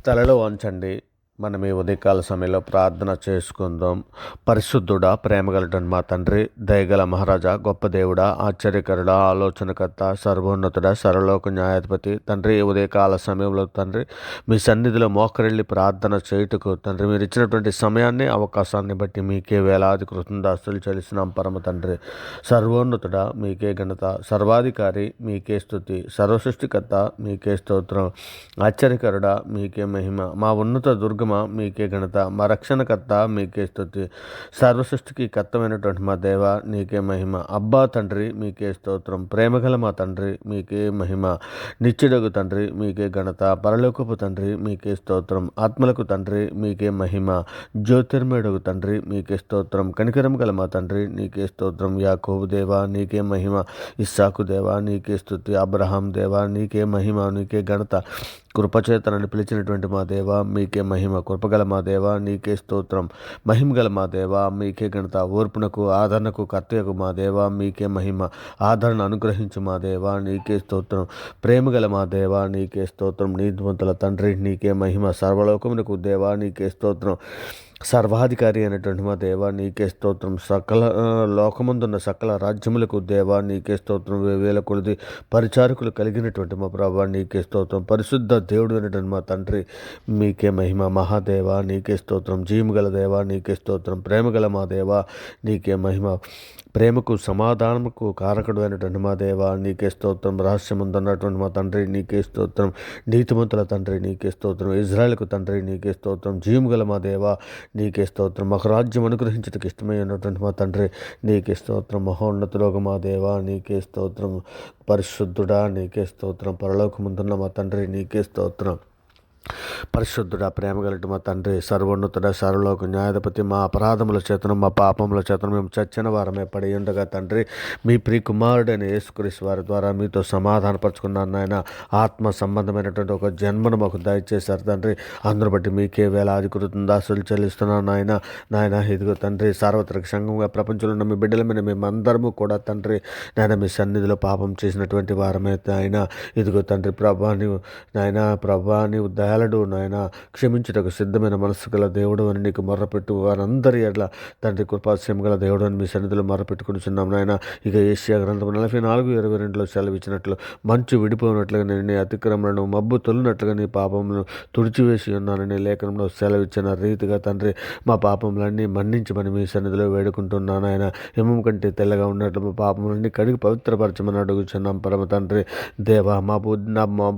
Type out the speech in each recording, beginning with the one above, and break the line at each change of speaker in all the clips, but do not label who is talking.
తలలో వంచండి. మనం ఈ ఉదయకాల సమయంలో ప్రార్థన చేసుకుందాం. పరిశుద్ధుడా, ప్రేమగలటన్ మా తండ్రి, దయగల మహారాజా, గొప్ప దేవుడా, ఆశ్చర్యకరుడా, ఆలోచనకర్త, సర్వోన్నతుడా, సర్వలోక న్యాయాధిపతి తండ్రి, ఈ ఉదయకాల సమయంలో తండ్రి మీ సన్నిధిలో మోకరిల్లి ప్రార్థన చేయుటకు తండ్రి మీరు ఇచ్చినటువంటి సమయాన్ని, అవకాశాన్ని బట్టి మీకే వేలాది కృతజ్ఞతాస్తులు చెల్లిస్తున్నాం. పరమ తండ్రి, సర్వోన్నతుడా మీకే ఘనత, సర్వాధికారి మీకే స్తుతి, సర్వసృష్టికర్త మీకే స్తోత్రం, ఆశ్చర్యకరుడా మీకే మహిమ, మా ఉన్నత దుర్గ మీకే ఘనత, మా రక్షణకర్త మీకే స్తుతి, సర్వసృష్టికి కర్తమైనటువంటి మా దేవ నీకే మహిమ. అబ్బా తండ్రి మీకే స్తోత్రం, ప్రేమగల మా తండ్రి మీకే మహిమ, నిత్యుడగు తండ్రి మీకే ఘనత, పరలోకపు తండ్రి మీకే స్తోత్రం, ఆత్మలకు తండ్రి మీకే మహిమ, జ్యోతిర్మయుడగు తండ్రి మీకే స్తోత్రం, కనికరం గల మా తండ్రి నీకే స్తోత్రం, యాకోబు దేవా నీకే మహిమ, ఇస్సాకు దేవా నీకే స్తుతి, అబ్రహాం దేవా నీకే మహిమ, నీకే ఘనత, కృపచేతనని పిలిచినటువంటి మా దేవ మీకే మహిమ, కృపగల మా దేవ నీకే స్తోత్రం, మహిమగల మా దేవ మీకే ఘనత, ఓర్పునకు ఆదరణకు కర్తయకు మా దేవ మీకే మహిమ, ఆదరణ అనుగ్రహించు మా దేవ నీకే స్తోత్రం, ప్రేమగల మా దేవ నీకే స్తోత్రం, నీతిమంతుల తండ్రి నీకే మహిమ, సర్వలోకమునకు దేవ నీకే స్తోత్రం, సర్వాధికారి అయినటువంటి మా దేవ నీకే స్తోత్రం, సకల లోకమందున్న సకల రాజ్యములకు దేవ నీకే స్తోత్రం, వేల కొలది పరిచారకులు కలిగినటువంటి మా ప్రభా నీకే స్తోత్రం, పరిశుద్ధ దేవుడు అయినటువంటి మా తండ్రి మీకే మహిమ, మహాదేవ నీకే స్తోత్రం, జీవగల దేవ నీకే స్తోత్రం, ప్రేమగల మా దేవ నీకే మహిమ, ప్రేమకు సమాధానముకు కారకుడు అయినటువంటి మా దేవ నీకే స్తోత్రం, రహస్యముందన్నటువంటి మా తండ్రి నీకే స్తోత్రం, నీతిమంతుల తండ్రి నీకే స్తోత్రం, ఇజ్రాయేలుకు తండ్రి నీకే స్తోత్రం, జీవగల మా దేవ నీకే స్తోత్రం, మాకు రాజ్యం అనుగ్రహించడానికి ఇష్టమైనటువంటి మా తండ్రి నీకే స్తోత్రం, మహోన్నతులోక మా దేవ నీకే స్తోత్రం, పరిశుద్ధుడా నీకే స్తోత్రం, పరలోకముందున్న మా తండ్రి నీకే స్తోత్రం, పరిశుద్ధుడా ప్రేమగలటి మా తండ్రి, సర్వోన్నతుడ, సర్వలోక న్యాయాధిపతి, మా అపరాధముల చేతను మా పాపముల చేతను మేము చచ్చిన వారమే పడి ఉండగా తండ్రి మీ ప్రియ కుమారుడైన యేసుక్రీస్తు వారి ద్వారా మీతో సమాధానపరుచుకున్నాను నాయన. ఆత్మ సంబంధమైనటువంటి ఒక జన్మను మాకు దయచేశారు తండ్రి, అందరూ బట్టి మీకే వేలాది కృతజ్ఞతాస్తులు చెల్లిస్తున్నాను నాయన. నాయన ఇదిగో తండ్రి, సార్వత్రిక సంఘంగా ప్రపంచంలో ఉన్న మీ బిడ్డల మీద మేమందరము కూడా తండ్రి నాయన మీ సన్నిధిలో పాపం చేసినటువంటి వారమే నాయన. ఇదిగో తండ్రి ప్రభా నీవు నాయన, ప్రభా నీవు దయాళుడు నాయన, క్షమించుటకు సిద్ధమైన మనసు గల దేవుడు అని నీకు మొర్రపెట్టు వారందరి ఎడ్ల తండ్రి కృపాస్యం గల దేవుడు అని మీ సన్నిధిలో మొర్రపెట్టుకునిచున్నాం నాయన. ఇక ఏషియా గ్రంథం 44:22 సెలవిచ్చినట్లు, మంచు విడిపోయినట్లుగా నేను నీ అతిక్రమలను, మబ్బు తొలినట్లుగా నీ పాపములను తుడిచివేసి ఉన్నానని లేఖనంలో సెలవిచ్చిన రీతిగా తండ్రి మా పాపములన్నీ మన్నించమని మీ సన్నిధిలో వేడుకుంటున్నాను ఆయన. హిమం కంటే తెల్లగా ఉన్నట్లు మా పాపములన్నీ కడిగి పవిత్రపరచమని అడుగుచున్నాం పరమ తండ్రి. దేవా మా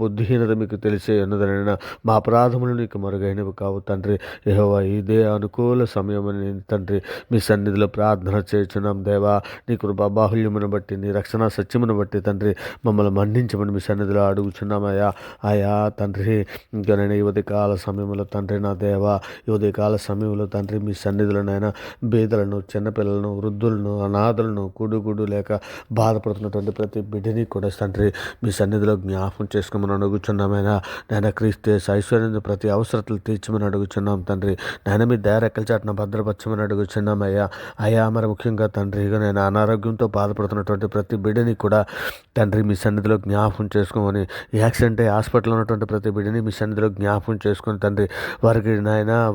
బుద్ధిహీనత మీకు తెలిసే ఉన్నదనైనా మా అపరాధములు నీకు మరుగైనవి కావు తండ్రి. యెహోవా ఇదే అనుకూల సమయమని తండ్రి మీ సన్నిధిలో ప్రార్థన చేస్తున్నాం దేవా. నీ కృపా బాహుల్యమును బట్టి, నీ రక్షణ సత్యమును బట్టి తండ్రి మమ్మల్ని మన్నించమని మీ సన్నిధిలో అడుగుచున్నామయ్యా. అయా తండ్రి, ఇంకా నేను ఈ ఉదయకాల సమయంలో తండ్రి నా దేవా, ఈ ఉదయకాల సమయంలో తండ్రి మీ సన్నిధిలోనైనా బీదలను, చిన్నపిల్లలను, వృద్ధులను, అనాథలను, కూడు లేక బాధపడుతున్నటువంటి ప్రతి బిడ్డని కూడా తండ్రి మీ సన్నిధిలో జ్ఞాపకం చేసుకోమని అడుగుచున్నామైనా. నేను క్రీస్తు ఐశ్వర్యం ప్రతి అవసరతలు తీర్చమని అడుగుచున్నాం తండ్రి. నేను మీ దయరెక్కల చాటున భద్రపరచమని అడుగుచున్నాం అయ్యా. మరి ముఖ్యంగా తండ్రి ఇక నేను అనారోగ్యంతో బాధపడుతున్నటువంటి ప్రతి బిడ్డని కూడా తండ్రి మీ సన్నిధిలో జ్ఞాపకం చేసుకోమని, యాక్సిడెంట్ అయ్యి హాస్పిటల్లో ఉన్నటువంటి ప్రతి బిడ్డని మీ సన్నిధిలో జ్ఞాపకం చేసుకుని తండ్రి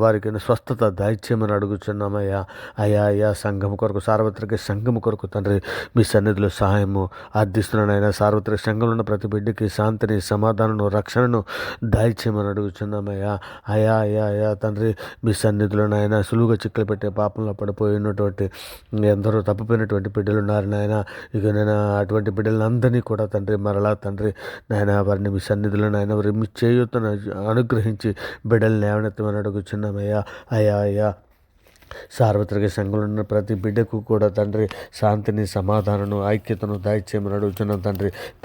వారికి స్వస్థత దయచేయమని అడుగుచున్నామయ్యా. అయ్యా సంఘం కొరకు, సార్వత్రిక సంఘం కొరకు తండ్రి మీ సన్నిధిలో సహాయము అర్థిస్తున్నానైనా. సార్వత్రిక సంఘంలో ఉన్న ప్రతి బిడ్డకి శాంతిని, సమాధానం, రక్షణను దయచేయమని అడుగుచున్నామయ్యా. అయ్యా తండ్రి మీ సన్నిధిలో నాయన సులువుగా చిక్కులు పెట్టే పాపంలో పడిపోయినటువంటి ఎందరో తప్పిపోయినటువంటి బిడ్డలు ఉన్నారు నాయన. ఇక నేను అటువంటి బిడ్డలందరినీ కూడా తండ్రి మరలా తండ్రి నాయన వారిని మీ సన్నిధిలో నాయన వారి మీ చేయూతను అనుగ్రహించి బిడ్డల్ని లేవనెత్తమని అడుగుచున్నామయ్యా. అయ్యా సార్వత్రిక సంఘంలో ఉన్న ప్రతి బిడ్డకు కూడా తండ్రి శాంతిని, సమాధానను, ఐక్యతను దయచేయమని అడుగుచున్నాం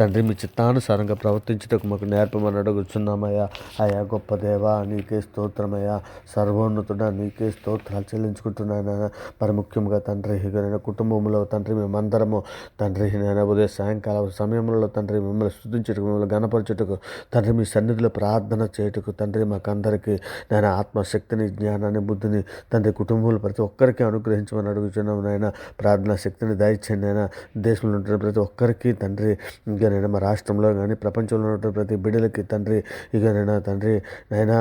తండ్రి మీ చిత్తానుసారంగా ప్రవర్తించుటకు మాకు నేర్పమని అడుగుచున్నామయ్యా. అయా గొప్ప దేవా నీకే స్తోత్రమయ్యా. సర్వోన్నతుడా నీకే స్తోత్రాలు చెల్లించుకుంటున్నాను. మరి ముఖ్యంగా తండ్రి ఇక నేను కుటుంబంలో తండ్రి మేమందరము తండ్రి నేను ఉదయం సాయంకాల సమయంలో తండ్రి మిమ్మల్ని స్తుతించుటకు, మిమ్మల్ని గణపరచుటకు తండ్రి మీ సన్నిధిలో ప్రార్థన చేయుటకు తండ్రి మాకందరికీ నేను ఆత్మశక్తిని, జ్ఞానాన్ని, బుద్ధిని తండ్రి కుటుంబంలో వరములు ప్రతి ఒక్కరికి అనుగ్రహించమని అడుగుతున్నాం నాయన. ప్రార్థనా శక్తిని దయచేయండి నాయన. దేశంలో ఉంటున్న ప్రతి ఒక్కరికి తండ్రి, ఇంకా నేను మా రాష్ట్రంలో కానీ ప్రపంచంలో ఉంటున్న ప్రతి బిడ్డలకి తండ్రి, ఇక నేను తండ్రి నైనా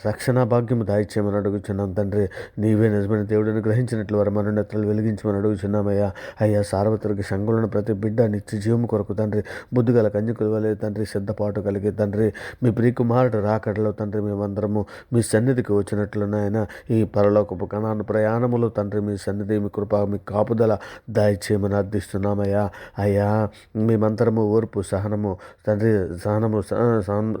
రక్షణ భాగ్యం దయచేయమని అడుగుతున్నాం తండ్రి. నీవే నిజమైన దేవుడిని గ్రహించినట్లు వారి మరణెత్తలు వెలిగించమని అడుగుతున్నామయ్యా. అయ్యా సార్వత్రిక సంఘంలో ప్రతి బిడ్డ నిత్య జీవం కొరకు తండ్రి, బుద్ధిగల కన్యకుల వలె తండ్రి సిద్ధపాటు కలిగి తండ్రి, మీ ప్రియకుమారుడు రాకడలో తండ్రి మేమందరము మీ సన్నిధికి వచ్చినట్లు నాయన ఈ పరలోకపు కణాను ప్రయాణములు తండ్రి మీ సన్నిధి, మీ కృప, మీ కాపుదల దయచేయమని అర్థిస్తున్నామయ్యా. అయ్యా మేమంతరము ఓర్పు, సహనము తండ్రి,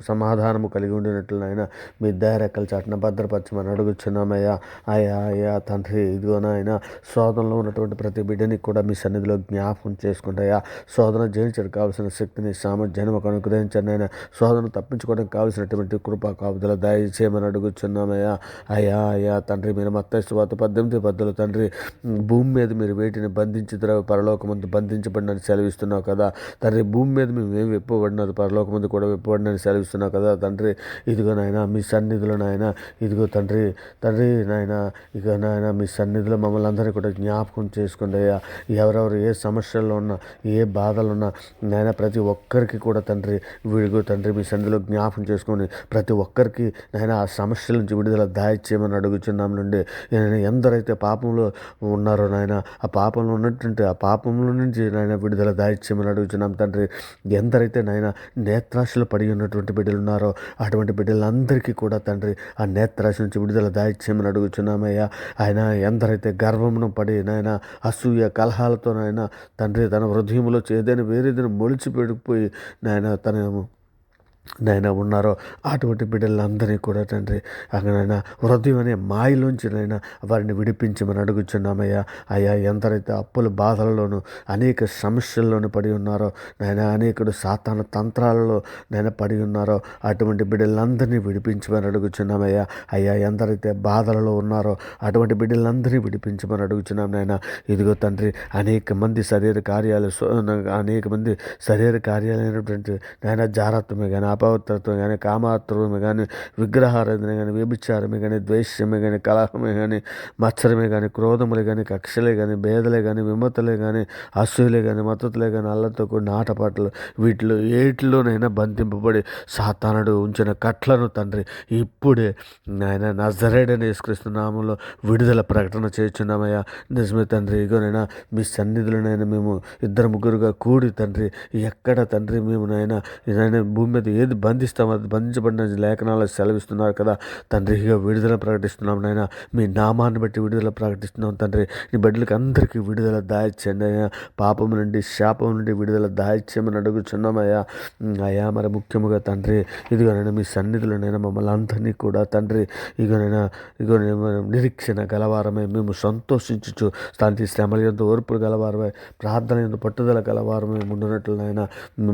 సమాధానము కలిగి ఉండినట్లు నాయన మీ దయరెక్కల చాటున భద్రపరచమని అడుగుచున్నామయ్యా. అయ్యా తండ్రి, ఇదిగో నాయన శోధనలో ఉన్నటువంటి ప్రతి బిడ్డని కూడా మీ సన్నిధిలో జ్ఞాపకం చేసుకుంటాయా. శోధన జయించడానికి కావాల్సిన శక్తిని, సామర్థ్యాన్ని మాకు అనుగ్రహించండి ఆయన. శోధన తప్పించుకోవడానికి కావాల్సినటువంటి కృప, కాపుదల దయచేయమని అడుగుచున్నామయ్యా. అయ్యా తండ్రి, మీరు మత్తయి సువార్త 18:10 తండ్రి, భూమి మీద మీరు వేటిని బంధించుతారో పరలోకమందు బంధించబడినని సెలవిస్తున్నావు కదా తండ్రి. భూమి మీద మేము ఏం విప్పబడినది పరలోకమందు కూడా విప్పబడినని సెలవిస్తున్నావు కదా తండ్రి. ఇదిగో నాయన మీ సన్నిధిలో నాయన, ఇదిగో తండ్రి నాయన, ఇక నాయన మీ సన్నిధిలో మమ్మల్ని అందరినీ కూడా జ్ఞాపకం చేసుకోండి అయ్యా. ఎవరెవరు ఏ సమస్యల్లో ఉన్నా, ఏ బాధలు ఉన్నా నాయన ప్రతి ఒక్కరికి కూడా తండ్రి, వీడిగో తండ్రి మీ సన్నిధిలో జ్ఞాపకం చేసుకొని ప్రతి ఒక్కరికి నాయన ఆ సమస్యల నుంచి విడుదల దయచేయమని అడుగుచున్నాం నుండి. ఎందరైతే పాపంలో ఉన్నారో నాయన, ఆ పాపంలో ఉన్నటువంటి ఆ పాపంలో నుంచి నాయన విడుదల దయచేయమని అడుగుచున్నాం తండ్రి. ఎందరైతే నాయన నేత్రాశలు పడి ఉన్నటువంటి బిడ్డలు ఉన్నారో అటువంటి బిడ్డలందరికీ కూడా తండ్రి ఆ నేత్రాశ నుంచి విడుదల దయచేయమని అడుగుచున్నామయ్యా. ఆయన ఎందరైతే గర్వమును పడి నాయన అసూయ కలహాలతో నాయన తండ్రి తన హృదయంలో ఏదైనా వేరేదైనా మొలిచి పెడిపోయి నాయన ఉన్నారో అటువంటి బిడ్డలందరినీ కూడా తండ్రి అక్కడైనా హృదయం అనే మాయలోంచి నాయన వారిని విడిపించమని అడుగుచున్నామయ్యా. అయ్యా ఎందరైతే అప్పుల బాధలలోనూ అనేక సమస్యల్లోనూ పడి ఉన్నారో నాయన, అనేకుడు సాతాన తంత్రాలలో నాయన పడి ఉన్నారో అటువంటి బిడ్డలందరినీ విడిపించమని అడుగుచున్నామయ్యా. అయ్యా ఎందరైతే బాధలలో ఉన్నారో అటువంటి బిడ్డలందరినీ విడిపించమని అడుగుచున్నాం నాయన. ఇదిగో తండ్రి అనేక మంది శరీర కార్యాలైనటువంటి నాయన జాగ్రత్తమే కానీ, అపవిత్రత్వం కానీ, కామాత్రమే కానీ, విగ్రహారాధన కానీ, వ్యభిచారమే కానీ, ద్వేషమే కానీ, కలహమే కానీ, మత్సరమే కానీ, క్రోధములే కానీ, కక్షలే కానీ, భేదలే కానీ, విమతలే కానీ, అసూయలే కానీ, మద్దతులే కానీ, అల్లతో కూడిన ఆటపాటలు వీటిలో ఏటిలోనైనా బంధింపబడి సాతానుడు ఉంచిన కట్లను తండ్రి ఇప్పుడే నాయన నజరేయుడైన యేసుక్రీస్తు నామములో విడుదల ప్రకటన చేయుచున్నామయ్యా. నిజమే తండ్రి, ఇగోనైనా మీ సన్నిధిలోనైనా మేము 2-3 కూడి తండ్రి ఎక్కడ తండ్రి మేము నాయన భూమి మీద ఏది బంధిస్తామో అది బంధించబడిన లేఖనాలు సెలవిస్తున్నారు కదా తండ్రి. ఇక విడుదల ప్రకటిస్తున్నాం నాయన, మీ నామాన్ని బట్టి విడుదల ప్రకటిస్తున్నాం తండ్రి. నీ బిడ్డలకి అందరికీ విడుదల దాయిచ్చండి అయ్యా. పాపం నుండి, శాపం నుండి విడుదల దాయిచ్చేయమని అడుగుచున్నామయ్యా. అయ్యా మరి ముఖ్యముగా తండ్రి ఇదిగోనైనా మీ సన్నిధిలోనైనా మమ్మల్ని అందరినీ కూడా తండ్రి ఇగో నిరీక్షణ గలవారమై మేము సంతోషించు తండ్రి, శ్రమల ఎందు ఓర్పులు గలవారమై, ప్రార్థన ఎందు పట్టుదల గలవారమై ఉండునట్లునైనా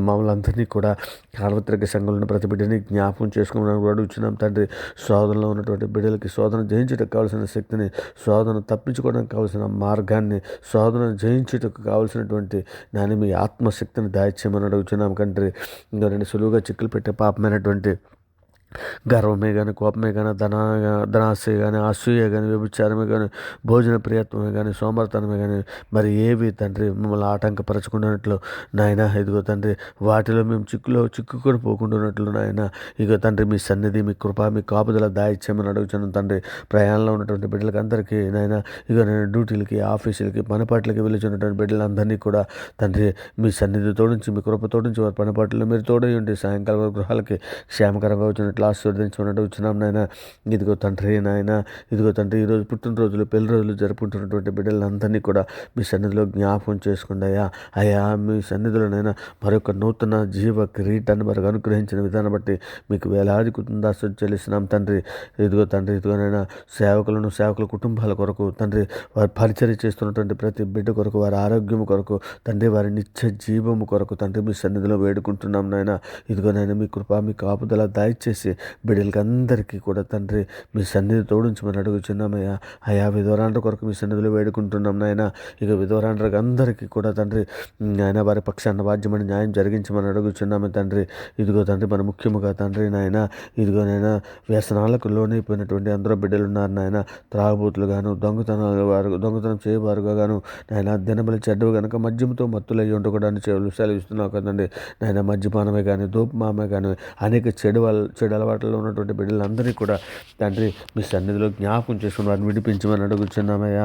మమ్మల్ని అందరినీ కూడా సార్వత్రిక సంఘంలో ప్రతి బిడ్డని జ్ఞాపకం చేసుకోవడానికి అడుగుచున్నాం తండ్రి. శోధనలో ఉన్నటువంటి బిడ్డలకి శోధన జయించడానికి కావాల్సిన శక్తిని, శోధన తప్పించుకోవడానికి కావాల్సిన మార్గాన్ని, శోధన జయించుటకు కావాల్సినటువంటి నాని మీ ఆత్మశక్తిని దాయిచ్చేయమని అడుగుచున్నాం తండ్రి. ఇంకా రెండు సులువుగా చిక్కులు పెట్టే పాపమైనటువంటి గర్వమే కానీ, కోపమే కానీ, ధనాశయ కానీ, అసూయ కానీ, వ్యభిచారమే కానీ, భోజన ప్రియత్వమే కానీ, సోమర్తనమే కానీ మరి ఏవి తండ్రి మమ్మల్ని ఆటంకపరచుకున్నట్లు నాయన, ఇదిగో తండ్రి వాటిలో మేము చిక్కుకొని పోకుండాన్నట్లు నాయన, ఇగో తండ్రి మీ సన్నిధి, మీ కృప, మీ కాపుదల దాయిచ్చేయమని అడుగుతున్నాను తండ్రి. ప్రయాణంలో ఉన్నటువంటి బిడ్డలకి అందరికీ నాయన, ఇగో నేను డ్యూటీలకి, ఆఫీసులకి, పనిపాట్లకి వెళ్ళుచున్నటువంటి బిడ్డలందరినీ కూడా తండ్రి మీ సన్నిధి తోడించి, మీ కృప తోడించి వారి పనిపాట్లలో మీరు తోడై ఉండి సాయంకాలం గృహాలకి క్షేమకరంగా వచ్చినట్లు ఆశీర్వదించమని అడుగుచున్నాం నాయన. ఇదిగో తండ్రి నాయన, ఇదిగో తండ్రి ఈరోజు పుట్టినరోజులు, పెళ్లి రోజులు జరుపుకుంటున్నటువంటి బిడ్డలందరినీ కూడా మీ సన్నిధిలో జ్ఞాపకం చేసుకోండి అయ్యా. మీ సన్నిధిలోనైనా మరొక నూతన జీవ కిరీటాన్ని మరొక అనుగ్రహించిన విధానం బట్టి మీకు వేలాది కృతజ్ఞతాస్తుతులు చెల్లిస్తున్నాం తండ్రి. ఇదిగోనైనా సేవకుల కుటుంబాల కొరకు తండ్రి, వారి పరిచర్య చేస్తున్నటువంటి ప్రతి బిడ్డ కొరకు, వారి ఆరోగ్యం కొరకు తండ్రి, వారి నిత్య జీవము కొరకు తండ్రి మీ సన్నిధిలో వేడుకుంటున్నాం నాయన. ఇదిగోనైనా మీ కృప, మీ కాపుదల దయచేసి దయచేసి బిడ్డలకి అందరికీ కూడా తండ్రి మీ సన్నిధి తోడించమని అడుగుచున్నామయ్యా. అయా విధవరాండ్ర కొరకు మీ సన్నిధిలో వేడుకుంటున్నాం నాయన. ఇక విధవరాండ్రకు అందరికీ కూడా తండ్రి ఆయన వారి పక్షాన వాద్యమని న్యాయం జరిగించమని అడుగుచున్నాము తండ్రి. ఇదిగో తండ్రి మన ముఖ్యముగా తండ్రి నాయన ఇదిగో నాయన వ్యసనాలకు లోనైపోయినటువంటి అందరూ బిడ్డలు ఉన్నారు నాయన. త్రాగుబోతులు గాను దొంగతనం చేయవారుగా గాను నాయన దినబలి చెడ్డవు కనుక మద్యంతో మత్తులయ్యి ఉండకూడదని సెలవిస్తున్నావు కదండి నాయన. మద్యపానమే కానీ ధూపమామే కానీ అనేక చెడు అలవాట్లలో ఉన్నటువంటి బిడ్డలందరినీ కూడా తండ్రి మీ సన్నిధిలో జ్ఞాపకం చేసుకుని వారిని విడిపించమని అడుగుచున్నామయ్యా.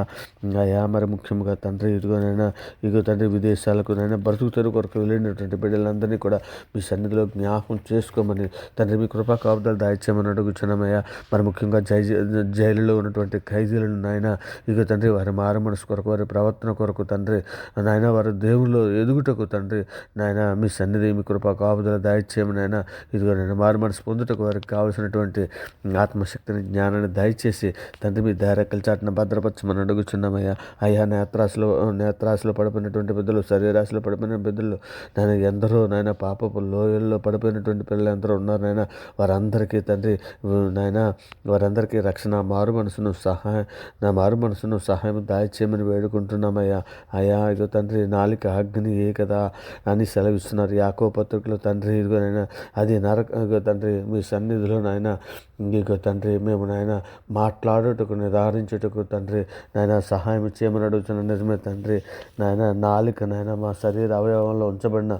అయ్యా మరి ముఖ్యంగా తండ్రి ఇదిగో తండ్రి విదేశాలకు నైనా బ్రతుకు తెరువు కొరకు వెళ్ళినటువంటి బిడ్డలందరినీ కూడా మీ సన్నిధిలో జ్ఞాపకం చేసుకోమని తండ్రి మీ కృపా కాపుదలు దాయిచ్చామని అడుగుచున్నామయ్యా. మరి ముఖ్యంగా జైలులో ఉన్నటువంటి ఖైదీలను నాయన ఇక తండ్రి వారి మారు మనసు కొరకు వారి ప్రవర్తన కొరకు తండ్రి నాయన వారి దేవుళ్ళు ఎదుగుటకు తండ్రి నాయన మీ సన్నిధి మీ కృపా కాపుదల దాయిచ్చేయమని నాయన ఇదిగో నేను మారు మనసు పొందుటకు వారికి కావాల్సినటువంటి ఆత్మశక్తిని జ్ఞానాన్ని దయచేసి తండ్రి మీ దయరెక్కల చాటున భద్రపరచమని అడుగుచున్నామయ్యా. అయ్యా నేత్రాశలో పడిపోయినటువంటి బిడ్డలు, శరీరాశలో పడిపోయిన బిడ్డలు నాయన ఎందరో నాయన పాపపు లోయల్లో పడిపోయినటువంటి పిల్లలు ఎందరో ఉన్నారు నాయన. వారందరికీ తండ్రి నాయన వారందరికీ రక్షణ మారు మనసును సహాయం దాయిచేయమని వేడుకుంటున్నామయ్యా. అయ్యా ఇదిగో తండ్రి నాలిక అగ్ని ఏ కదా అని సెలవిస్తున్నారు యాకోబు పత్రికలో తండ్రి. ఇదిగోనైనా అది తండ్రి మీ సన్నిధిలో నాయన ఇదిగో తండ్రి మేము నాయన మాట్లాడుటకు నిర్ధారించుటకు తండ్రి నాయన సహాయం చేయమని అడుగుతున్న నిజమే తండ్రి. నాయన నాలిక నాయన మా శరీర అవయవంలో ఉంచబడిన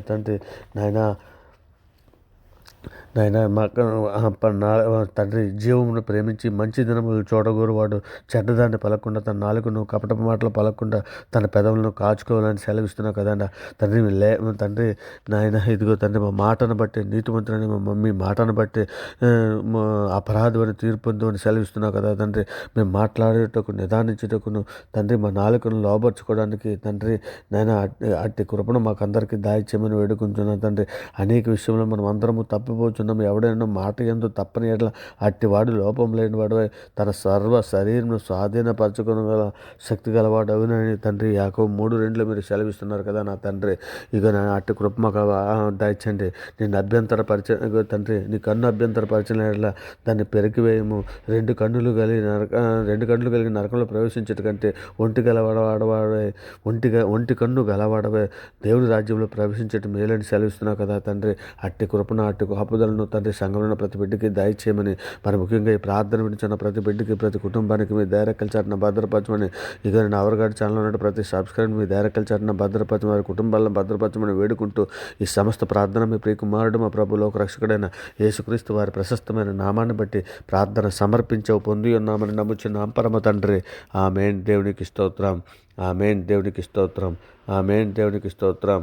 తండ్రి నాయన తండ్రి జీవమును ప్రేమించి మంచి దినములు చూడగోరువాడు చెడ్డదాన్ని పలకుండా తన నాలుకను కపటపు మాటలు పలకుండా తన పెదవులను కాచుకోవాలని సెలవిస్తున్నావు కదండి తండ్రి నాయన. ఇదిగో తండ్రి మా మాటను బట్టి నీతిమంతులని మీ మాటను బట్టి అపరాధమని తీర్పు అని సెలవిస్తున్నావు కదా తండ్రి. మేము మాట్లాడేటకు నిదానించేటకును తండ్రి మా నాలుకను లోపరుచుకోవడానికి తండ్రి నాయన అట్టి కృపను మాకందరికీ దాయిచ్యమని వేడుకుంటున్నాం తండ్రి. అనేక విషయంలో మనం అందరము తప్పిపోవచ్చు. ఎవడైనా మాట ఎందు తప్పని ఎడల అట్టివాడు లోపం లేని వాడు తన సర్వ శరీరంను స్వాధీనపరచుకుని గల శక్తి గలవాడు అవునని తండ్రి యాకోబు 3:2 మీరు సెలవిస్తున్నారు కదా నా తండ్రి. ఇక నా అట్టి కృప మాకు దయచండి. నేను తండ్రి నీ కన్ను అభ్యంతరపరిచిన ఎడల దాన్ని పెరికివేయము. రెండు కన్నులు కలిగి నరకంలో ప్రవేశించట కంటే ఒంటి కన్ను గలవాడవే దేవుని రాజ్యంలో ప్రవేశించటం మేలని సెలవిస్తున్నావు కదా తండ్రి. అట్టి కృపణ అట్టి కాపుదలను తండ్రి సంఘంలో ప్రతి బిడ్డకి దయచేయమని మరి ముఖ్యంగా ఈ ప్రార్థన వినిచిన ప్రతి బిడ్డకి ప్రతి కుటుంబానికి మీ దైరక్కల చాటున భద్రపరచమని ఇక నేను అవరగాడి ఛానల్ ఉన్న ప్రతి సబ్స్క్రైబర్ మీ దైరక్కల చాటున భద్రపరచమని వారి కుటుంబాలను భద్రపరచమని వేడుకుంటూ ఈ సమస్త ప్రార్థన మీ ప్రియకుమారుడు మా ప్రభు లోక రక్షకుడైన యేసుక్రీస్తు వారి ప్రశస్తమైన నామాన్ని బట్టి ప్రార్థన సమర్పించవు పొంది ఉన్నామని నమ్ముచున్నాం పరమ తండ్రి. ఆమేన్. దేవునికి స్తోత్రం. ఆమేన్. దేవునికి స్తోత్రం. ఆమేన్. దేవునికి స్తోత్రం.